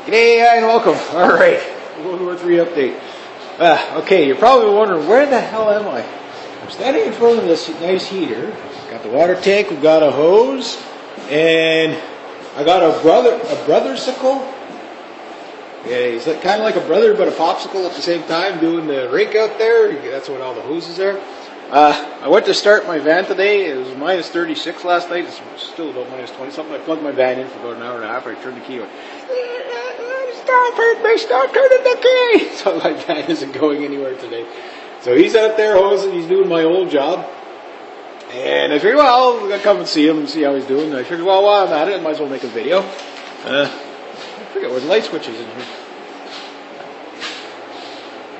G'day and welcome. All right, World War III update. Okay, you're probably wondering, where the hell am I? I'm standing in front of this nice heater. Got the water tank, we've got a hose, and I got a brothersicle. Yeah, he's kind of like a brother but a popsicle at the same time, doing the rake out there. That's what all the hoses are. I went to start my van today. It was minus 36 last night. It's still about minus 20 something. I plugged my van in for about an hour and a half. I turned the key on. Stop turning the key! So my van isn't going anywhere today. So he's out there hosing. He's doing my old job. And I figured, well, I'm going to come and see him and see how he's doing. And I figured, well, while I'm at it, I might as well make a video. I forget where the light switch is in here.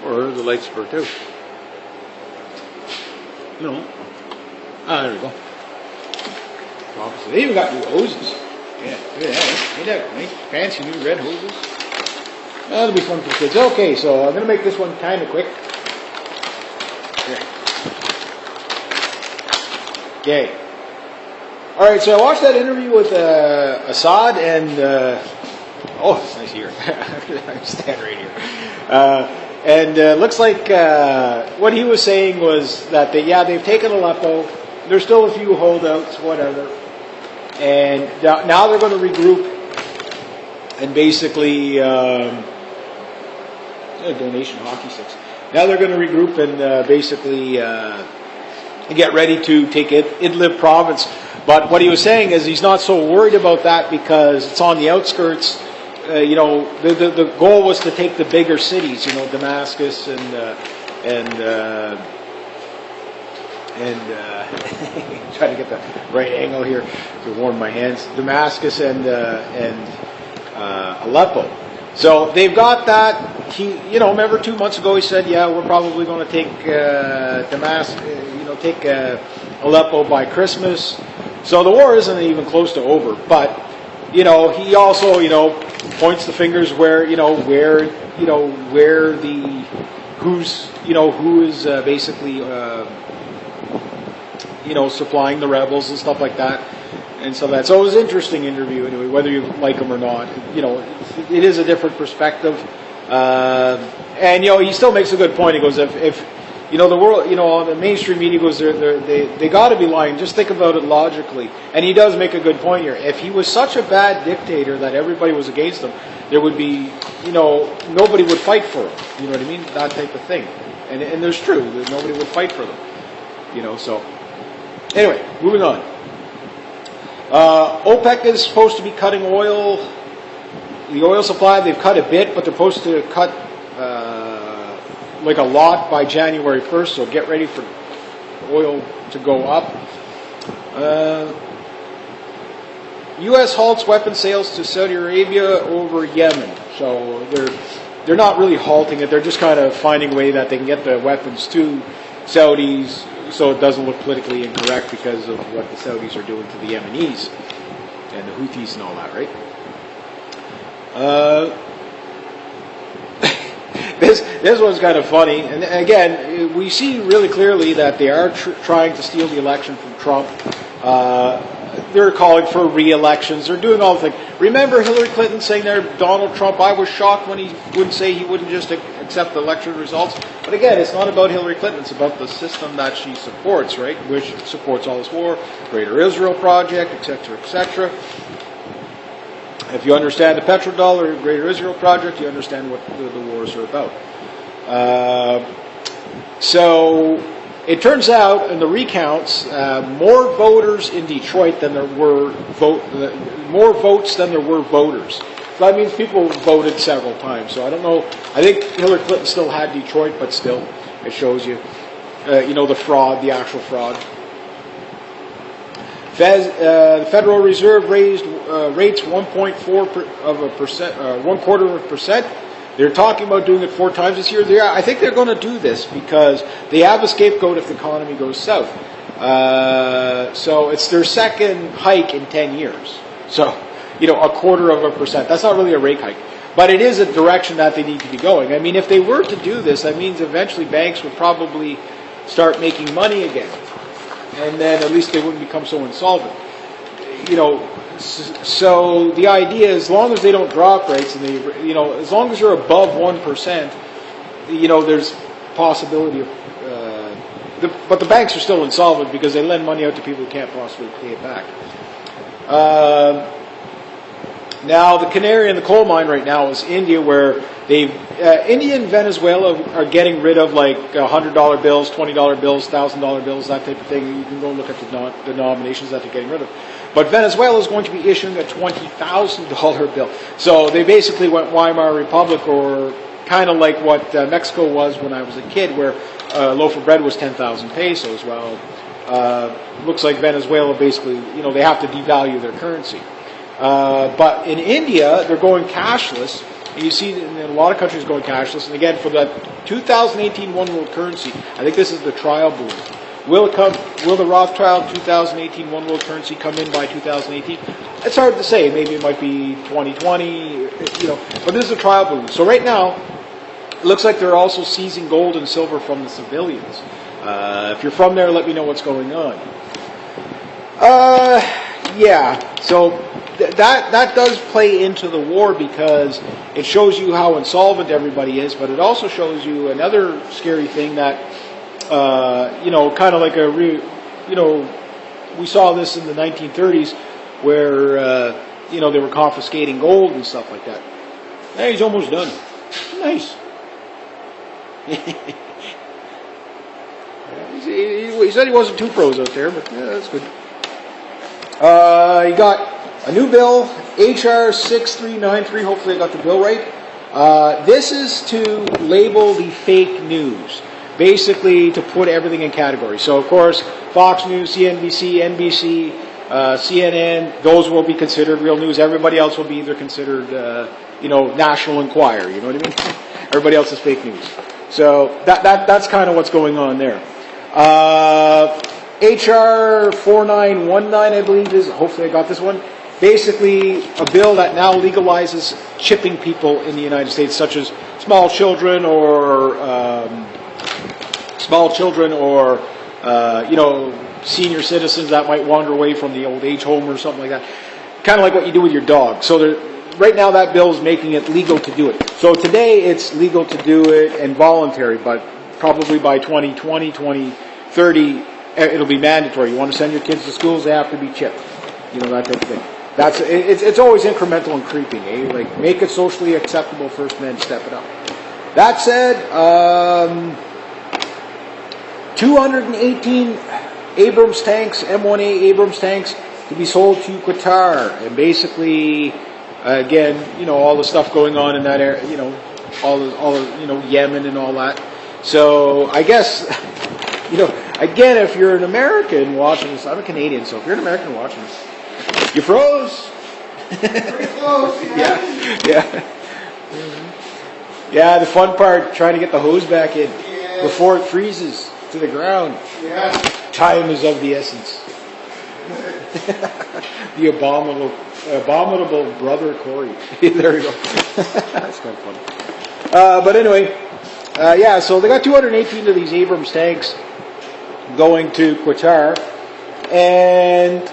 Or the light's burnt out. No. There we go. They even got new hoses. Yeah, look at that. Ain't that nice? Fancy new red hoses. That'll be fun for kids. Okay, so I'm going to make this one kind of quick. Here. Okay. Alright, so I watched that interview with Assad and... oh, it's nice here. I stand right here. And looks like what he was saying was that they've taken Aleppo. There's still a few holdouts, whatever. And now they're going to regroup and basically donation hockey sticks. Now they're going to regroup and basically get ready to take Idlib province. But what he was saying is he's not so worried about that because it's on the outskirts. The goal was to take the bigger cities, Damascus and trying to get the right angle here to warm my hands. Damascus and Aleppo. So they've got that. Remember 2 months ago he said, yeah, we're probably going to take Damascus, take Aleppo by Christmas. So the war isn't even close to over, but he also points the fingers who is basically supplying the rebels and stuff like that. And so it was an interesting interview anyway, whether you like him or not. It is a different perspective. And he still makes a good point. He goes, if the world, on the mainstream media goes, they got to be lying. Just think about it logically. And he does make a good point here. If he was such a bad dictator that everybody was against him, there would be, nobody would fight for him. You know what I mean? That type of thing. And there's true that nobody would fight for them. So anyway, moving on. OPEC is supposed to be cutting oil. The oil supply, they've cut a bit, but they're supposed to cut like a lot by January 1st, so get ready for oil to go up. U.S. halts weapon sales to Saudi Arabia over Yemen. So they're not really halting it, they're just kind of finding a way that they can get the weapons to Saudis so it doesn't look politically incorrect because of what the Saudis are doing to the Yemenis and the Houthis and all that, right? This one's kind of funny, and again, we see really clearly that they are trying to steal the election from Trump. They're calling for re-elections. They're doing all the things. Remember Hillary Clinton saying there, Donald Trump, I was shocked when he wouldn't say he wouldn't just accept the election results. But again, it's not about Hillary Clinton. It's about the system that she supports, right? Which supports all this war, Greater Israel Project, etc., etc. If you understand the petrodollar, Greater Israel Project, you understand what the wars are about. So it turns out in the recounts, more voters in Detroit than there were more votes than there were voters. So that means people voted several times. So I don't know. I think Hillary Clinton still had Detroit, but still, it shows you, the fraud, the actual fraud. The Federal Reserve raised rates 1.4%. They're talking about doing it 4 times this year. I think they're going to do this because they have a scapegoat if the economy goes south. So it's their second hike in 10 years. So, 0.25%. That's not really a rate hike. But it is a direction that they need to be going. I mean, if they were to do this, that means eventually banks would probably start making money again. And then at least they wouldn't become so insolvent. So the idea, as long as they don't drop rates, and they, as long as you're above 1%, there's possibility of. But the banks are still insolvent because they lend money out to people who can't possibly pay it back. Now, the canary in the coal mine right now is India, where India and Venezuela are getting rid of like $100 bills, $20 bills, $1,000 bills, that type of thing. You can go look at the denominations that they're getting rid of. But Venezuela is going to be issuing a $20,000 bill. So they basically went Weimar Republic, or kind of like what Mexico was when I was a kid, where a loaf of bread was 10,000 pesos. Well, looks like Venezuela basically, they have to devalue their currency. But in India, they're going cashless. And you see in a lot of countries going cashless. And again, for the 2018 One World Currency, I think this is the trial balloon. Will the Rothschild 2018 One World Currency come in by 2018? It's hard to say. Maybe it might be 2020, but this is a trial balloon. So right now, it looks like they're also seizing gold and silver from the civilians. If you're from there, let me know what's going on. So that does play into the war, because it shows you how insolvent everybody is, but it also shows you another scary thing that, kind of like we saw this in the 1930s, where, they were confiscating gold and stuff like that. Hey, he's almost done. Nice. He said he wasn't too pros out there, but yeah, that's good. You got a new bill, HR 6393. Hopefully I got the bill right. This is to label the fake news. Basically, to put everything in categories. So, of course, Fox News, CNBC, NBC, CNN, those will be considered real news. Everybody else will be either considered, National Enquirer. You know what I mean? Everybody else is fake news. So that's kind of what's going on there. HR 4919, I believe is. Hopefully, I got this one. Basically, a bill that now legalizes chipping people in the United States, such as small children or senior citizens that might wander away from the old age home or something like that. Kind of like what you do with your dog. So right now that bill is making it legal to do it. So today it's legal to do it and voluntary, but probably by 2020, 2030, it'll be mandatory. You want to send your kids to schools, they have to be chipped. That type of thing. It's always incremental and creeping, eh? Like, make it socially acceptable first and then step it up. That said, 218 Abrams tanks, M1A Abrams tanks, to be sold to Qatar. And basically, again, all the stuff going on in that area, all the Yemen and all that. So I guess, again, if you're an American watching this, I'm a Canadian, so if you're an American watching this, you froze. Pretty close, Yeah, the fun part, trying to get the hose back in before it freezes to the ground. Yeah. Time is of the essence. The abominable brother Corey. There we go. That's kind of funny. But anyway, so they got 218 of these Abrams tanks going to Qatar. And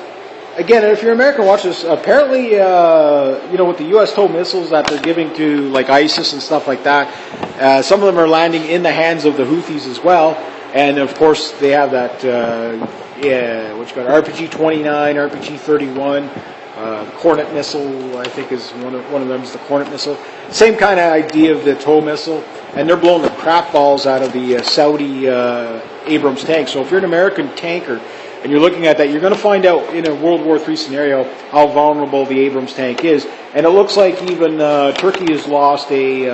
again, if you're American, watch this. Apparently, with the U.S. TOW missiles that they're giving to like ISIS and stuff like that, some of them are landing in the hands of the Houthis as well. And of course, they have that, RPG-29, RPG-31, Cornet missile. I think is one of them is the Cornet missile. Same kind of idea of the TOW missile, and they're blowing the crap balls out of the Saudi Abrams tank. So if you're an American tanker and you're looking at that, you're going to find out in a World War III scenario how vulnerable the Abrams tank is. And it looks like even Turkey has lost a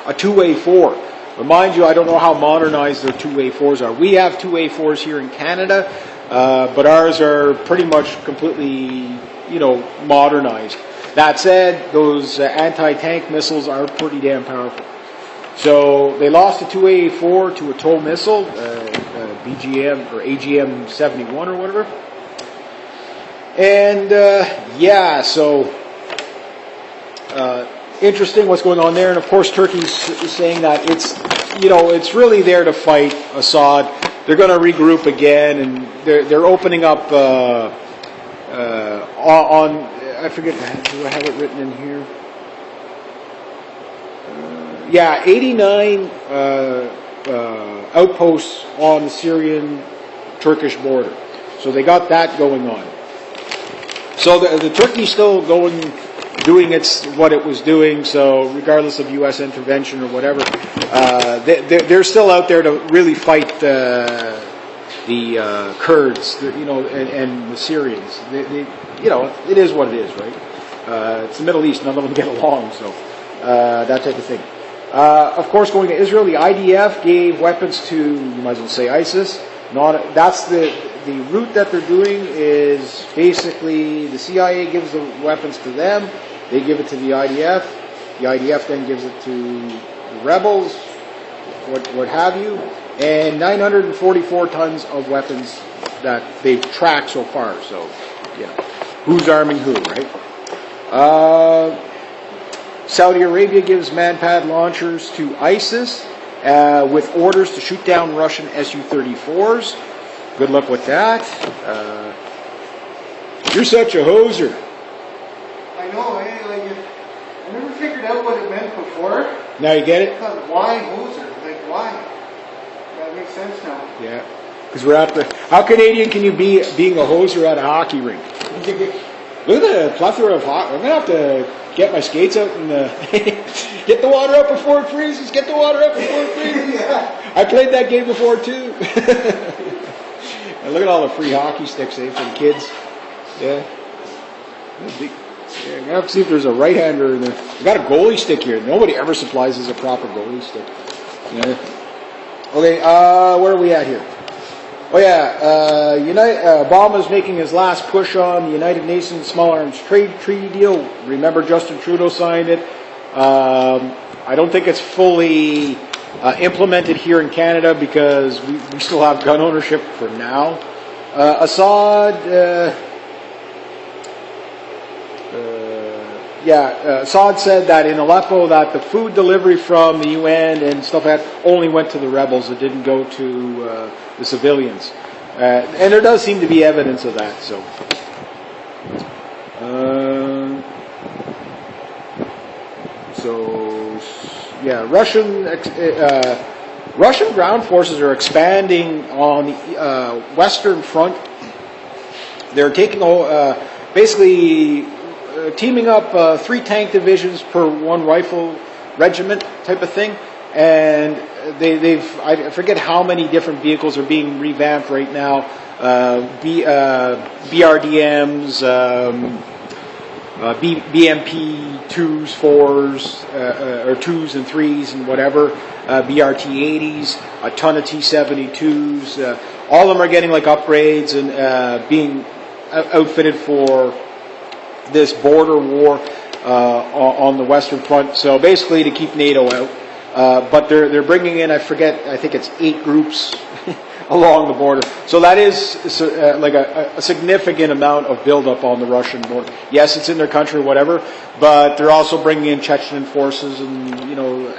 2A4. Remind you, I don't know how modernized their 2A4s are. We have 2A4s here in Canada, but ours are pretty much completely, modernized. That said, those anti-tank missiles are pretty damn powerful. So they lost a 2A4 to a TOW missile, BGM or AGM-71 or whatever. And interesting what's going on there. And of course, Turkey's saying that it's really there to fight Assad. They're going to regroup again, and they're opening up I forget, do I have it written in here? 89 outposts on the Syrian-Turkish border. So they got that going on. So the Turkey's still doing what it was doing. So regardless of U.S. intervention or whatever, they're still out there to really fight the Kurds, and the Syrians. It is what it is, right? It's the Middle East; none of them get along, so that type of thing. Of course, going to Israel, the IDF gave weapons to, you might as well say, ISIS. That's the route that they're doing is basically the CIA gives the weapons to them, they give it to the IDF then gives it to the rebels, what have you, and 944 tons of weapons that they've tracked so far. So, who's arming who, right? Saudi Arabia gives Manpad launchers to ISIS with orders to shoot down Russian Su-34s. Good luck with that. You're such a hoser. I know, I never figured out what it meant before. Now you get it? I thought, why hoser? Why? That makes sense now. Yeah. Because we're at how Canadian can you be being a hoser at a hockey rink? Look at the plethora of hockey. I'm going to have to get my skates out and get the water up before it freezes. Get the water up before it freezes. Yeah. I played that game before too. And look at all the free hockey sticks for the kids. Yeah. I'm going to have to see if there's a right-hander in there. I got a goalie stick here. Nobody ever supplies us a proper goalie stick. Yeah. Okay, where are we at here? Oh yeah, Obama's making his last push on the United Nations Small Arms Trade Treaty deal. Remember, Justin Trudeau signed it. I don't think it's fully implemented here in Canada because we still have gun ownership for now. Assad said that in Aleppo that the food delivery from the UN and stuff like that only went to the rebels. It didn't go to the civilians. And there does seem to be evidence of that. So, Russian ground forces are expanding on the Western Front. They're taking basically teaming up 3 tank divisions per 1 rifle regiment type of thing, and I forget how many different vehicles are being revamped right now. BRDMs, BMP 2s, 4s, or 2s and 3s and whatever, BRT 80s, a ton of T-72s. All of them are getting like upgrades and being outfitted for this border war on the Western Front. So basically to keep NATO out. But they're bringing in, I think it's 8 groups along the border. So that is like a significant amount of buildup on the Russian border. Yes, it's in their country, whatever, but they're also bringing in Chechen forces and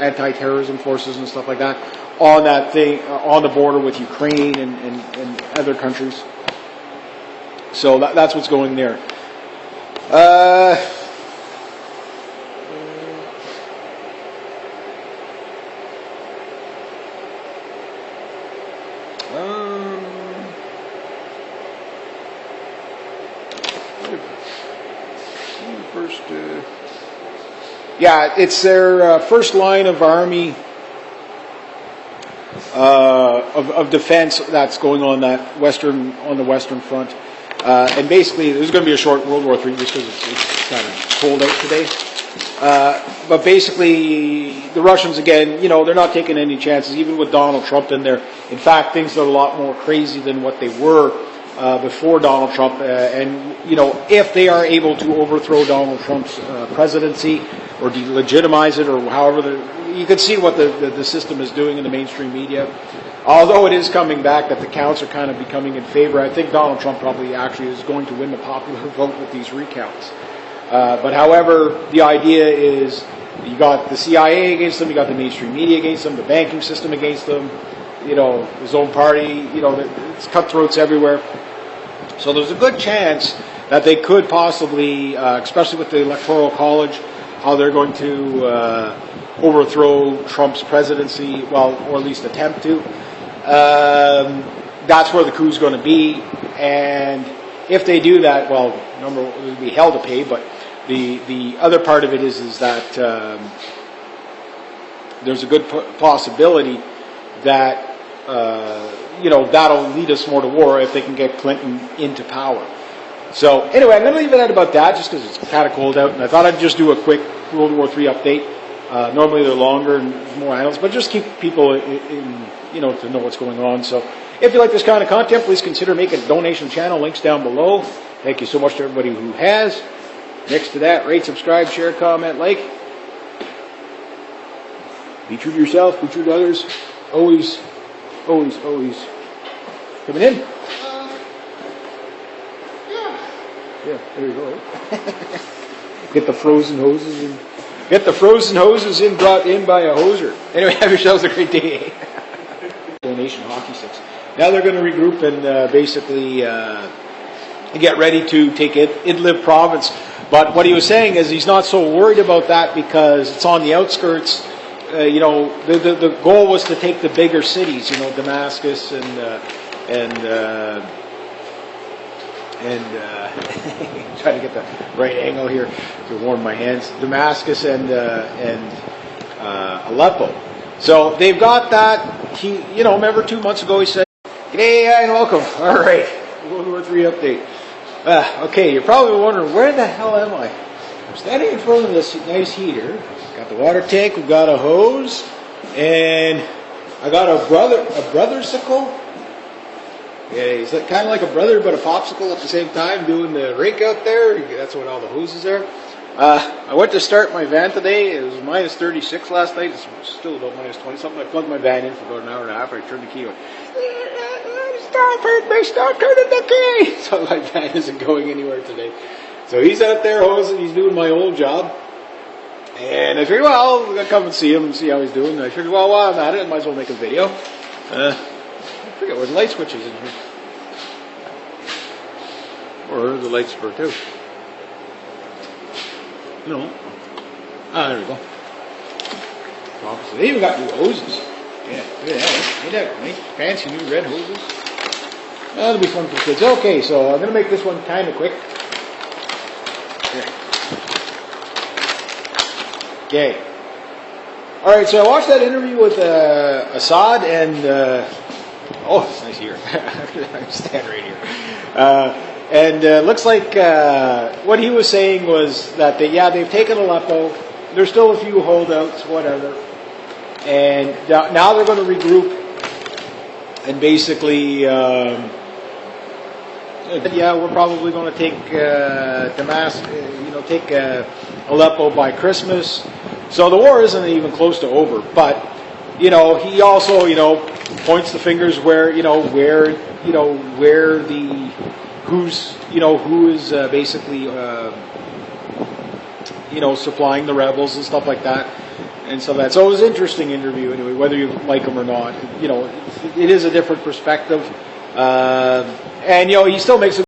anti-terrorism forces and stuff like that on that thing on the border with Ukraine and other countries. So that's what's going there. It's their first line of army of defense that's going on the Western Front, and basically there's going to be a short World War III just because it's kind of cold out today. But basically, the Russians again, they're not taking any chances, even with Donald Trump in there. In fact, things are a lot more crazy than what they were before Donald Trump. And if they are able to overthrow Donald Trump's presidency or delegitimize it, or however, you can see what the system is doing in the mainstream media. Although it is coming back that the counts are kind of becoming in favor, I think Donald Trump probably actually is going to win the popular vote with these recounts. But however, the idea is you got the CIA against them, you got the mainstream media against them, the banking system against them, his own party, it's cutthroats everywhere. So there's a good chance that they could possibly, especially with the Electoral College, how they're going to overthrow Trump's presidency, well, or at least attempt to. That's where the coup is going to be, and if they do that, well, number one, it would be hell to pay, but the other part of it is that there's a good possibility that that'll lead us more to war if they can get Clinton into power. So anyway, I'm going to leave it at about that, just because it's kind of cold out, and I thought I'd just do a quick World War III update. Normally they're longer and more analysis, but just keep people in to know what's going on. So if you like this kind of content, please consider making a donation channel. Links down below. Thank you so much to everybody who has. Next to that, rate, subscribe, share, comment, like. Be true to yourself, be true to others. Always, always, always. Coming in? Yeah, there you go. Get the frozen hoses in. Get the frozen hoses in, brought in by a hoser. Anyway, have yourselves a great day. Donation hockey sticks. Now they're going to regroup and basically get ready to take Idlib province. But what he was saying is he's not so worried about that because it's on the outskirts. The goal was to take the bigger cities, Damascus and trying to get the right angle here to warm my hands. Damascus and Aleppo. So they've got that. Remember 2 months ago he said, "G'day and welcome." All right, World War III update. Okay, you're probably wondering where the hell am I? I'm standing in front of this nice heater. Got the water tank. We've got a hose, and I got a brothersicle. Yeah, he's kind of like a brother, but a popsicle at the same time, doing the rake out there. That's what all the hoses are. I went to start my van today. It was minus 36 last night. It's still about minus 20 something. I plugged my van in for about an hour and a half. I turned the key on. Stop turning the key! So my van isn't going anywhere today. So he's out there hosing. He's doing my old job. And I figured, well, I'm going to come and see him and see how he's doing. And I figured, well, while I'm at it, I might as well make a video. I forget where the light switch is in here. Or the lights for too. No. There we go. So they even got new hoses. Yeah, look at that. Ain't that nice? Fancy new red hoses. That'll be fun for kids. Okay, so I'm going to make this one kind of quick. Here. Okay. Alright, so I watched that interview with Assad and... it's nice here. I'm standing right here. Looks like what he was saying was that they've taken Aleppo. There's still a few holdouts, whatever. And now they're going to regroup and basically, we're probably going to take Damascus, take Aleppo by Christmas. So the war isn't even close to over. But he also points the fingers who is basically supplying the rebels and stuff like that. And so it was an interesting interview anyway, whether you like him or not. It is a different perspective. And he still makes a